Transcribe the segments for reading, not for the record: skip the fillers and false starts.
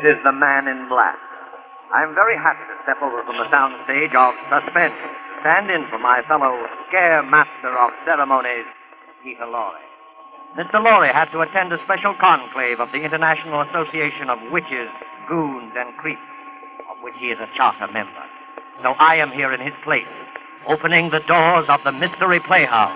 is the Man in Black. I'm very happy to step over from the sound stage of Suspense, stand in for my fellow scare master of ceremonies, Peter Lorre. Mr. Lorre had to attend a special conclave of the International Association of Witches, Goons, and Creeps, of which he is a charter member. So I am here in his place, opening the doors of the Mystery Playhouse.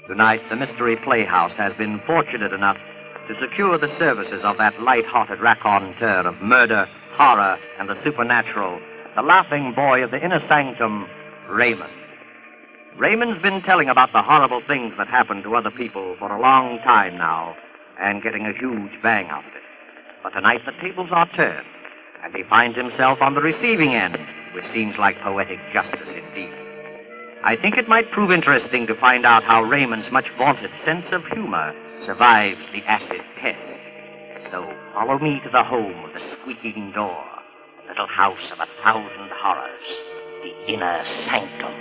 Tonight, the Mystery Playhouse has been fortunate enough to secure the services of that light-hearted raconteur of murder, horror, and the supernatural, the laughing boy of the Inner Sanctum, Raymond. Raymond's been telling about the horrible things that happen to other people for a long time now, and getting a huge bang out of it. But tonight, the tables are turned, and he finds himself on the receiving end, which seems like poetic justice indeed. I think it might prove interesting to find out how Raymond's much vaunted sense of humor survives the acid test. So follow me to the home of the squeaking door, little house of 1,000 horrors, the Inner Sanctum.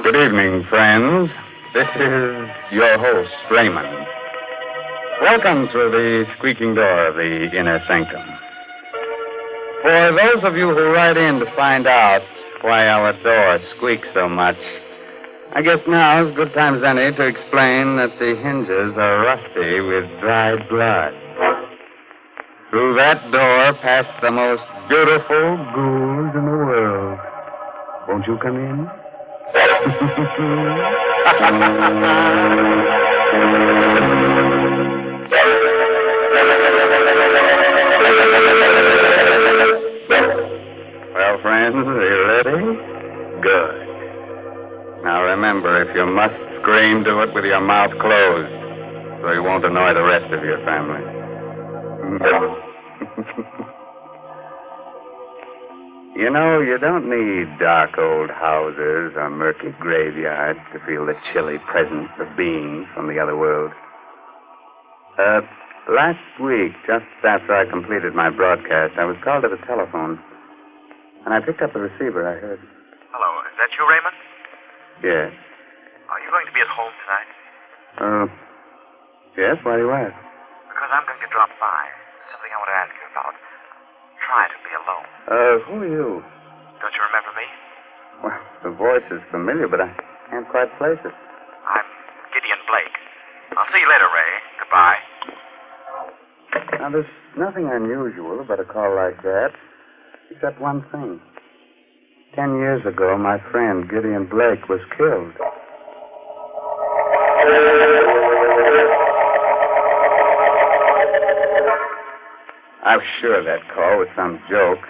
Good evening, friends. This is your host, Raymond. Welcome to the squeaking door of the Inner Sanctum. For those of you who write in to find out why our door squeaks so much, I guess now is as good time as any to explain that the hinges are rusty with dried blood. Through that door pass the most beautiful ghouls in the world. Won't you come in? Well, friends, are you ready? Good. Now remember, if you must scream, do it with your mouth closed, so you won't annoy the rest of your family. You know, you don't need dark old houses or murky graveyards to feel the chilly presence of beings from the other world. Last week, just after I completed my broadcast, I was called to the telephone. And I picked up the receiver. I heard... Hello, is that you, Raymond? Yes. Are you going to be at home tonight? Yes, why do you ask? Because I'm going to drop by. Something I want to ask you about. Try to be alone. Who are you? Don't you remember me? Well, the voice is familiar, but I can't quite place it. I'm Gideon Blake. I'll see you later, Ray. Goodbye. Now, there's nothing unusual about a call like that, except one thing. 10 years ago, my friend Gideon Blake was killed. I was sure that call was some joke.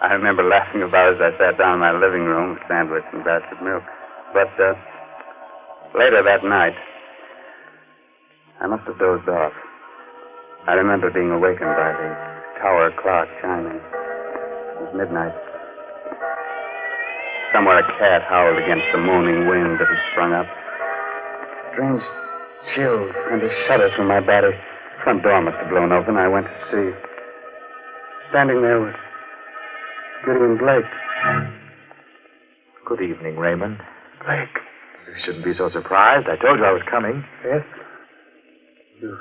I remember laughing about it as I sat down in my living room with sandwich and a glass of milk. But later that night, I must have dozed off. I remember being awakened by the tower clock chiming. It was midnight. Somewhere a cat howled against the moaning wind that had sprung up. Strange chills and a shudder through my body. Front door must have blown open. I went to see. Standing there was Gideon Blake. Good evening, Raymond. Blake. You shouldn't be so surprised. I told you I was coming. Yes? You've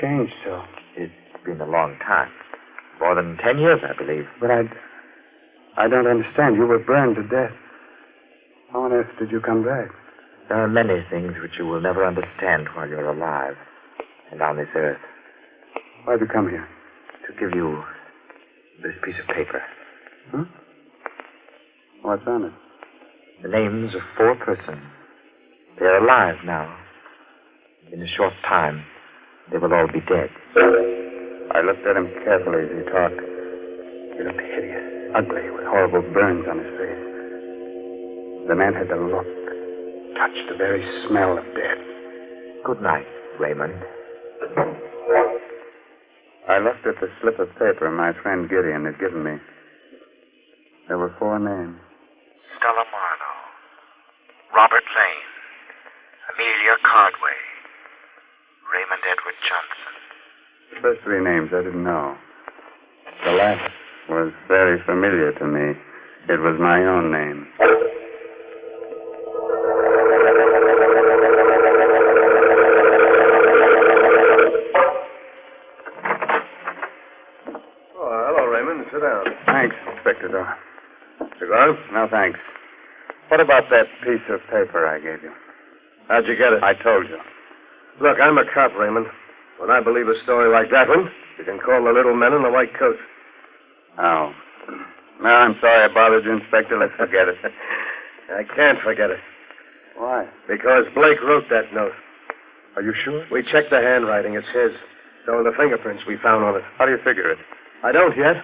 changed so. It's been a long time. More than 10 years, I believe. But I don't understand. You were burned to death. How on earth did you come back? There are many things which you will never understand while you're alive and on this earth. Why'd you come here? To give you this piece of paper. Huh? What's on it? The names of 4 persons. They are alive now. In a short time, they will all be dead. I looked at him carefully as he talked. He looked hideous, ugly, with horrible burns on his face. The man had the look, touched the very smell of death. Good night. Raymond. I looked at the slip of paper my friend Gideon had given me. There were 4 names. Stella Marlowe, Robert Lane, Amelia Cardway, Raymond Edward Johnson. The first 3 names I didn't know. The last was very familiar to me. It was my own name. Oh, hello, Raymond. Sit down. Thanks, Inspector Doyle. Cigar? No, thanks. What about that piece of paper I gave you? How'd you get it? I told you. Look, I'm a cop, Raymond. When I believe a story like that one, you can call the little men in the white coats. Oh. No, I'm sorry I bothered you, Inspector. Let's forget it. I can't forget it. Why? Because Blake wrote that note. Are you sure? We checked the handwriting. It's his. So are the fingerprints we found on it. How do you figure it? I don't yet.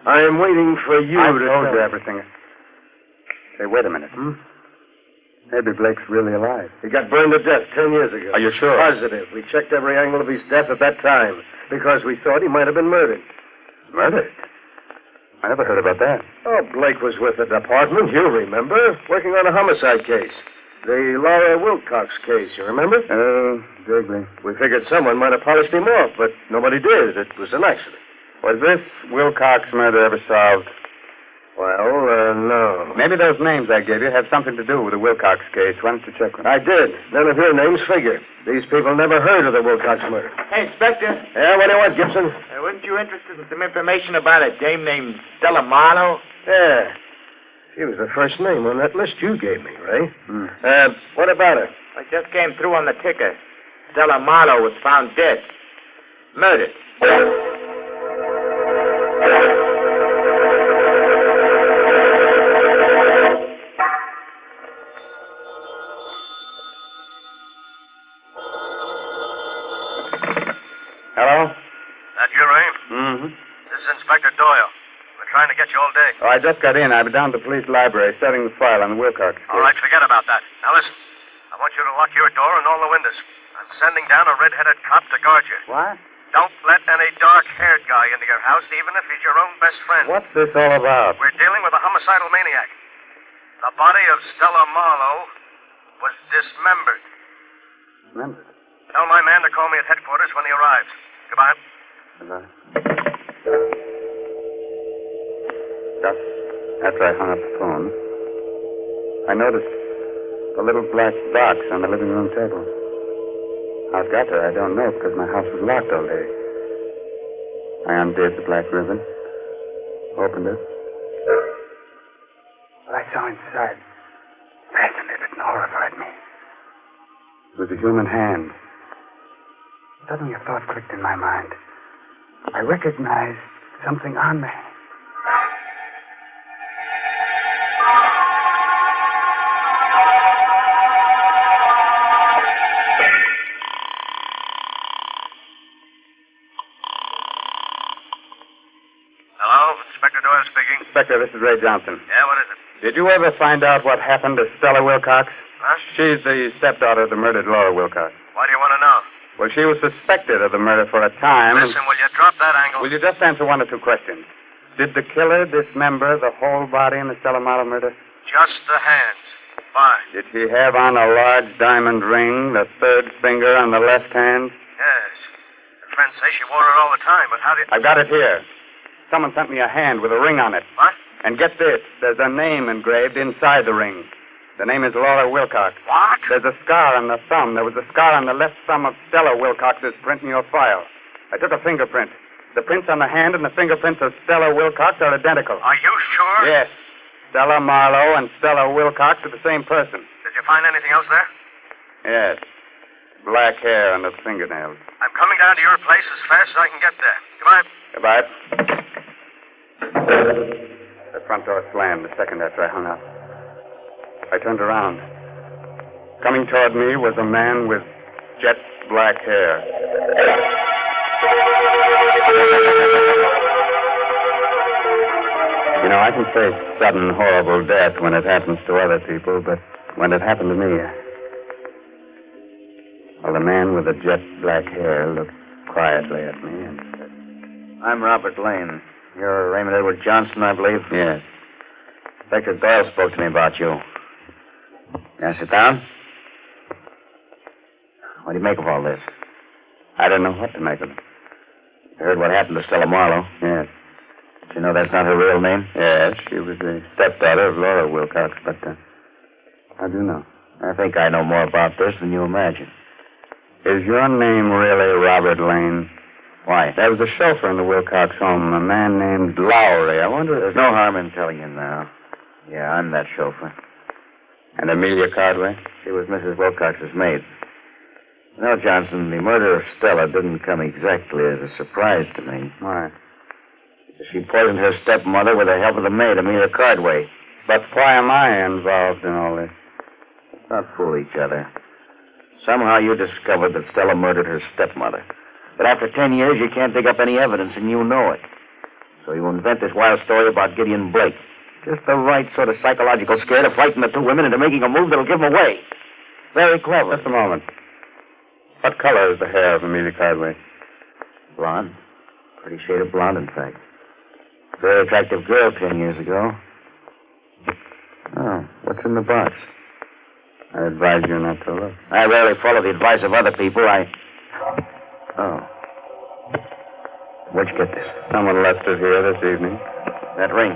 I am waiting for you I to told tell you me. everything. Hey, wait a minute. Maybe Blake's really alive. He got burned to death 10 years ago. Are you sure? Positive. We checked every angle of his death at that time because we thought he might have been murdered. Murdered? I never heard about that. Oh, Blake was with the department, you remember, working on a homicide case. The Laura Wilcox case, you remember? Vaguely. We figured someone might have polished him off, but nobody did. It was an accident. Was this Wilcox murder ever solved? Well, no. Maybe those names I gave you have something to do with the Wilcox case. Why don't you check them? I did. None of your names figure. These people never heard of the Wilcox murder. Hey, Inspector. Yeah, what do you want, Gibson? Weren't you interested in some information about a dame named Stella Marlowe? Yeah. She was the first name on that list you gave me, Ray. What about her? I just came through on the ticker. Stella Marlowe was found dead. Murdered. Hello? That you, Ray? Mm-hmm. This is Inspector Doyle. We're trying to get you all day. Oh, I just got in. I've been down to the police library setting the file on the Wilcox case. All right, forget about that. Now listen, I want you to lock your door and all the windows. I'm sending down a red-headed cop to guard you. What? Don't let any dark-haired guy into your house, even if he's your own best friend. What's this all about? We're dealing with a homicidal maniac. The body of Stella Marlowe was dismembered. Remember? Tell my man to call me at headquarters when he arrives. Goodbye. Goodbye. Just after I hung up the phone, I noticed a little black box on the living room table. How it got there, I don't know, because my house was locked all day. I undid the black ribbon, opened it. What I saw inside fascinated and horrified me. It was a human hand. Suddenly a thought clicked in my mind. I recognized something on the hand. Hello, Inspector Doyle speaking. Inspector, this is Ray Johnson. Yeah, what is it? Did you ever find out what happened to Stella Wilcox? Huh? She's the stepdaughter of the murdered Laura Wilcox. Why do you want to know? Well, she was suspected of the murder for a time. Listen, will you drop that angle? Will you just answer 1 or 2 questions? Did the killer dismember the whole body in the Stella Marlowe murder? Just the hands. Fine. Did she have on a large diamond ring, the 3rd finger on the left hand? Yes. Her friends say she wore it all the time, but how do you... I've got it here. Someone sent me a hand with a ring on it. What? And get this, there's a name engraved inside the ring. The name is Laura Wilcox. What? There's a scar on the thumb. There was a scar on the left thumb of Stella Wilcox's print in your file. I took a fingerprint. The prints on the hand and the fingerprints of Stella Wilcox are identical. Are you sure? Yes. Stella Marlowe and Stella Wilcox are the same person. Did you find anything else there? Yes. Black hair on the fingernails. I'm coming down to your place as fast as I can get there. Goodbye. Goodbye. The front door slammed a second after I hung up. I turned around. Coming toward me was a man with jet black hair. You know, I can face sudden, horrible death when it happens to other people, but when it happened to me, a Well, the man with the jet black hair looked quietly at me and said, I'm Robert Lane. You're Raymond Edward Johnson, I believe? yes. Inspector Doyle spoke to me about you. Now, sit down. What do you make of all this? I don't know what to make of it. You heard what happened to Stella Marlowe? Yes. Do you know that's not her real name? Yes, she was the stepdaughter of Laura Wilcox, but I do know. I think I know more about this than you imagine. Is your name really Robert Lane? Why? There was a chauffeur in the Wilcox home, a man named Lowry. I wonder if... There's no harm in telling you now. Yeah, I'm that chauffeur. And Amelia Cardway? She was Mrs. Wilcox's maid. No, Johnson, the murder of Stella didn't come exactly as a surprise to me. Why? She poisoned her stepmother with the help of the maid, Amelia Cardway. But why am I involved in all this? Let's not fool each other. Somehow you discovered that Stella murdered her stepmother. But after 10 years, you can't dig up any evidence, and you know it. So you invent this wild story about Gideon Blake. Just the right sort of psychological scare to frighten the two women into making a move that'll give them away. Very clever. Just a moment. What color is the hair of Amelia Cardway? Blonde. Pretty shade of blonde, in fact. Very attractive girl 10 years ago. Oh, what's in the box? I advise you not to look. I rarely follow the advice of other people. Oh. Where'd you get this? Someone left it here this evening. That ring.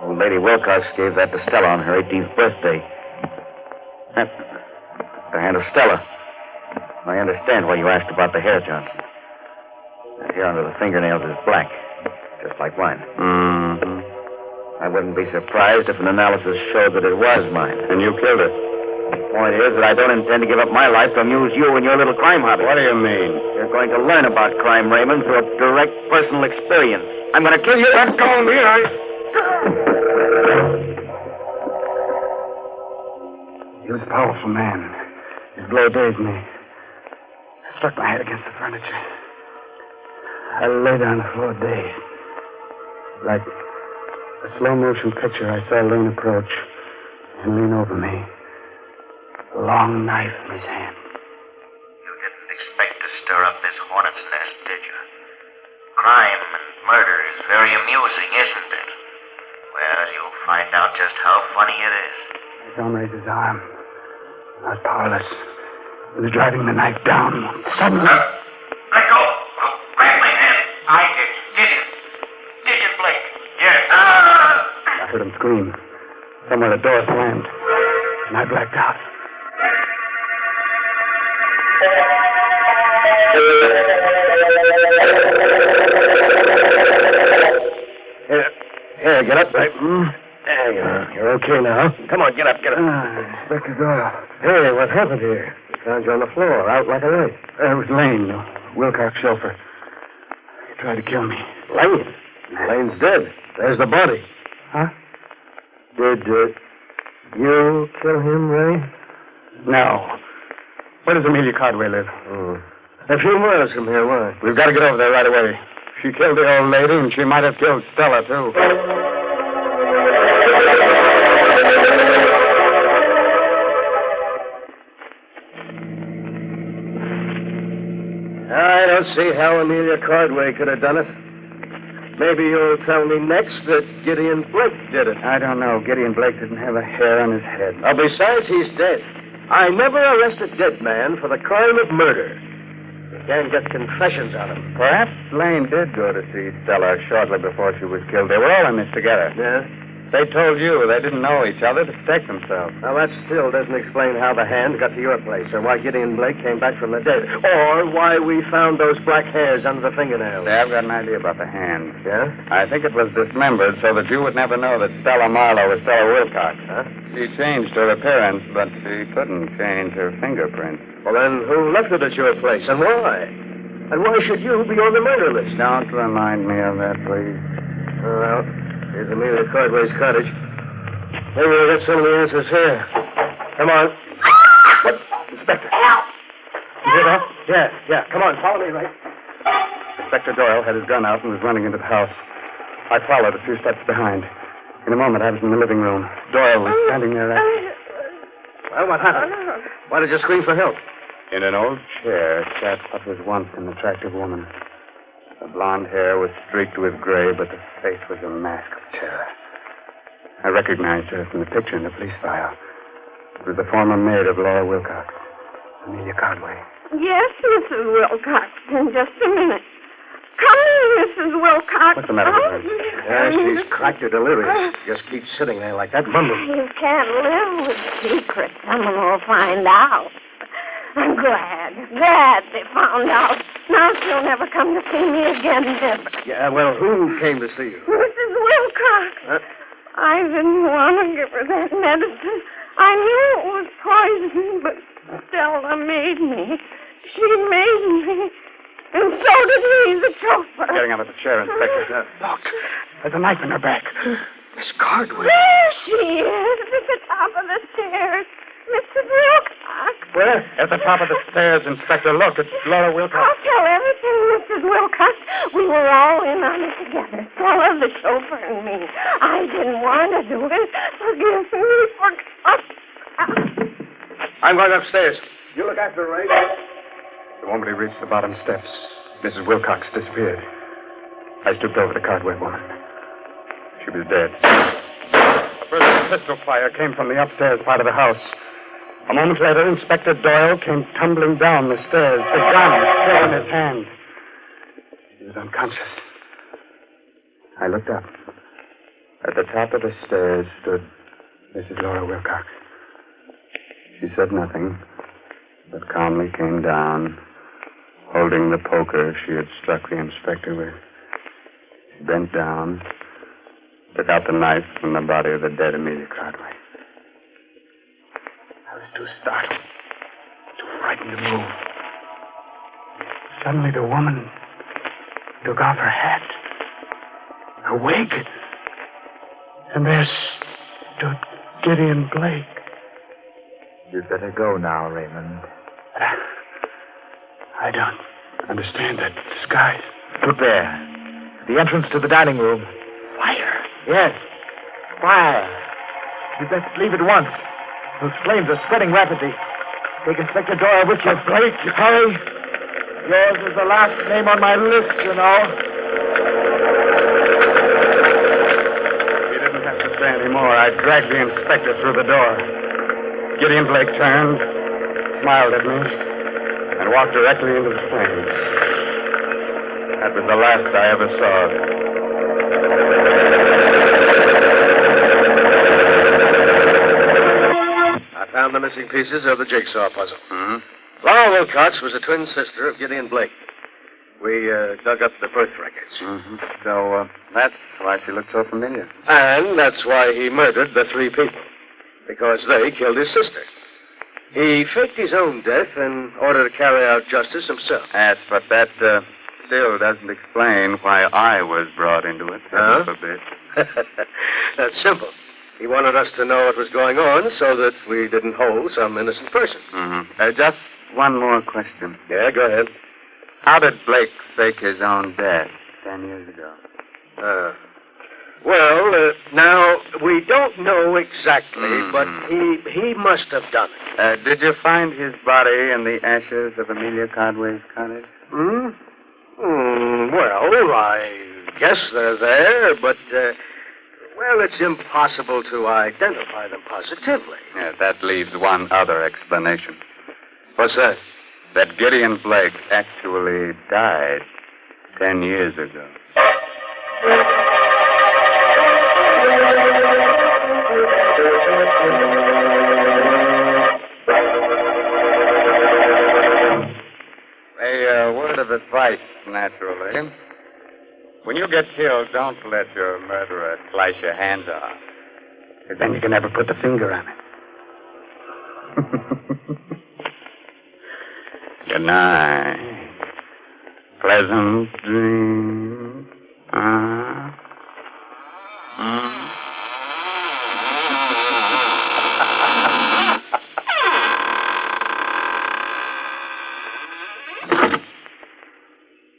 Old Lady Wilcox gave that to Stella on her 18th birthday. That's the hand of Stella. I understand why you asked about the hair, Johnson. That hair under the fingernails is black, just like mine. Mm-hmm. I wouldn't be surprised if an analysis showed that it was mine. And you killed it. The point is that I don't intend to give up my life to amuse you and your little crime hobby. What do you mean? You're going to learn about crime, Raymond, through a direct personal experience. I'm going to kill you. Let go of me, He was a powerful man. His blow dazed me. I struck my head against the furniture. I lay down on the floor dazed. Like a slow-motion picture, I saw Lane approach and lean over me. A long knife in his hand. You didn't expect to stir up this hornet's nest, did you? Crime and murder is very amusing, isn't it? Well, you'll find out just how funny it is. I saw him raise his arm. I was powerless. He was driving the knife down. Suddenly... Let go! Grab my hand! I did. Gideon Blake. Yes. I heard him scream. Somewhere the door slammed, and I blacked out. Here, get up, right? There you are. You're okay now. Come on, get up. Inspector Doyle. Hey, what happened here? We found you on the floor, out like a light. It was Lane, the Wilcox chauffeur. He tried to kill me. Lane? Lane's dead. There's the body. Huh? Did you kill him, Ray? No. Where does Amelia Cardway live? A few miles from here. Why? We've got to get over there right away. She killed the old lady, and she might have killed Stella, too. I don't see how Amelia Cardway could have done it. Maybe you'll tell me next that Gideon Blake did it. I don't know. Gideon Blake didn't have a hair on his head. Besides, he's dead. I never arrest a dead man for the crime of murder. You can't get confessions on him. Perhaps Lane did go to see Stella shortly before she was killed. They were all in this together. Yeah? They told you they didn't know each other to protect themselves. Now, that still doesn't explain how the hand got to your place, or why Gideon Blake came back from the dead, or why we found those black hairs under the fingernails. Say, I've got an idea about the hand. Yeah? I think it was dismembered so that you would never know that Stella Marlowe was Stella Wilcox. Huh? She changed her appearance, but she couldn't change her fingerprints. Well, then, who left it at your place, and why? And why should you be on the murder list? Don't remind me of that, please. Well, here's Amelia Cardway's cottage. Maybe we'll get some of the answers here. Come on. What? Inspector. You hear that? Yeah. Come on, follow me, Ray. Inspector Doyle had his gun out and was running into the house. I followed a few steps behind. In a moment, I was in the living room. Doyle was standing there. Well, what happened? Why did you scream for help? In an old chair sat what was once an attractive woman. Her blonde hair was streaked with gray, but the face was a mask of terror. I recognized her from the picture in the police file. It was the former maid of Laura Wilcox, Amelia Conway. Yes, Mrs. Wilcox. In just a minute. Come in, Mrs. Wilcox. What's the matter with her? Yeah, she's cracked or delirious. Just keeps sitting there like that, mumbling. You can't live with secrets. Someone will find out. I'm glad they found out. Now she'll never come to see me again, never. Yeah, well, who came to see you? Mrs. Wilcox. I didn't want to give her that medicine. I knew it was poison, but Stella made me. She made me. And so did he, the chauffeur. Getting out of the chair, Inspector. Look, there's a knife in her back. Miss Cardwell. There she is, at the top of the stairs. Mrs. Wilcox. Where? At the top of the stairs, Inspector. Look, it's Laura Wilcox. I'll tell everything, Mrs. Wilcox. We were all in on it together. Stella, the chauffeur, and me. I didn't want to do it. Forgive me. I'm going upstairs. You look after her, Ray. The moment he reached the bottom steps, Mrs. Wilcox disappeared. I stooped over the Cardwell woman. She was dead. First pistol fire came from the upstairs part of the house. A moment later, Inspector Doyle came tumbling down the stairs, the gun still in his hand. He was unconscious. I looked up. At the top of the stairs stood Mrs. Laura Wilcox. She said nothing, but calmly came down, holding the poker she had struck the inspector with. She bent down, took out the knife from the body of the dead Amelia Cardwell. I was too startled, too frightened to move. Suddenly the woman took off her hat, her wig, and there stood Gideon Blake. You'd better go now, Raymond. I don't understand that disguise. Look there. The entrance to the dining room. Fire. Yes. Fire. You'd best leave at once. Those flames are spreading rapidly. Take Inspector Doyle with you. Blake, hurry. Yours is the last name on my list, you know. He didn't have to say any more. I dragged the inspector through the door. Gideon Blake turned, smiled at me, and walked directly into the flames. That was the last I ever saw of him. I found the missing pieces of the jigsaw puzzle. Hmm? Laura Wilcox was a twin sister of Gideon Blake. We dug up the birth records. Mm-hmm. So that's why she looked so familiar. And that's why he murdered the three people. Because they killed his sister. He faked his own death in order to carry out justice himself. Yes, but that still doesn't explain why I was brought into it. Huh? A bit. That's simple. He wanted us to know what was going on so that we didn't hold some innocent person. Mm-hmm. Just one more question. Yeah, go ahead. How did Blake fake his own death 10 years ago? Well, now, we don't know exactly, but he must have done it. Did you find his body in the ashes of Amelia Cardwell's cottage? Well, I guess they're there, but, well, it's impossible to identify them positively. Yeah, that leaves one other explanation. What's that? That Gideon Blake actually died 10 years ago. A word of advice, naturally. When you get killed, don't let your murderer slice your hands off. Because then you can never put the finger on it. Good night. Pleasant dreams.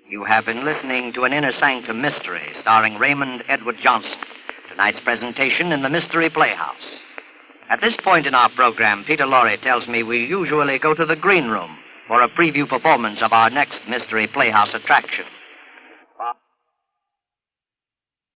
You have been listening to an Inner Sanctum Mystery starring Raymond Edward Johnson. Tonight's presentation in the Mystery Playhouse. At this point in our program, Peter Lorre tells me we usually go to the green room for a preview performance of our next Mystery Playhouse attraction.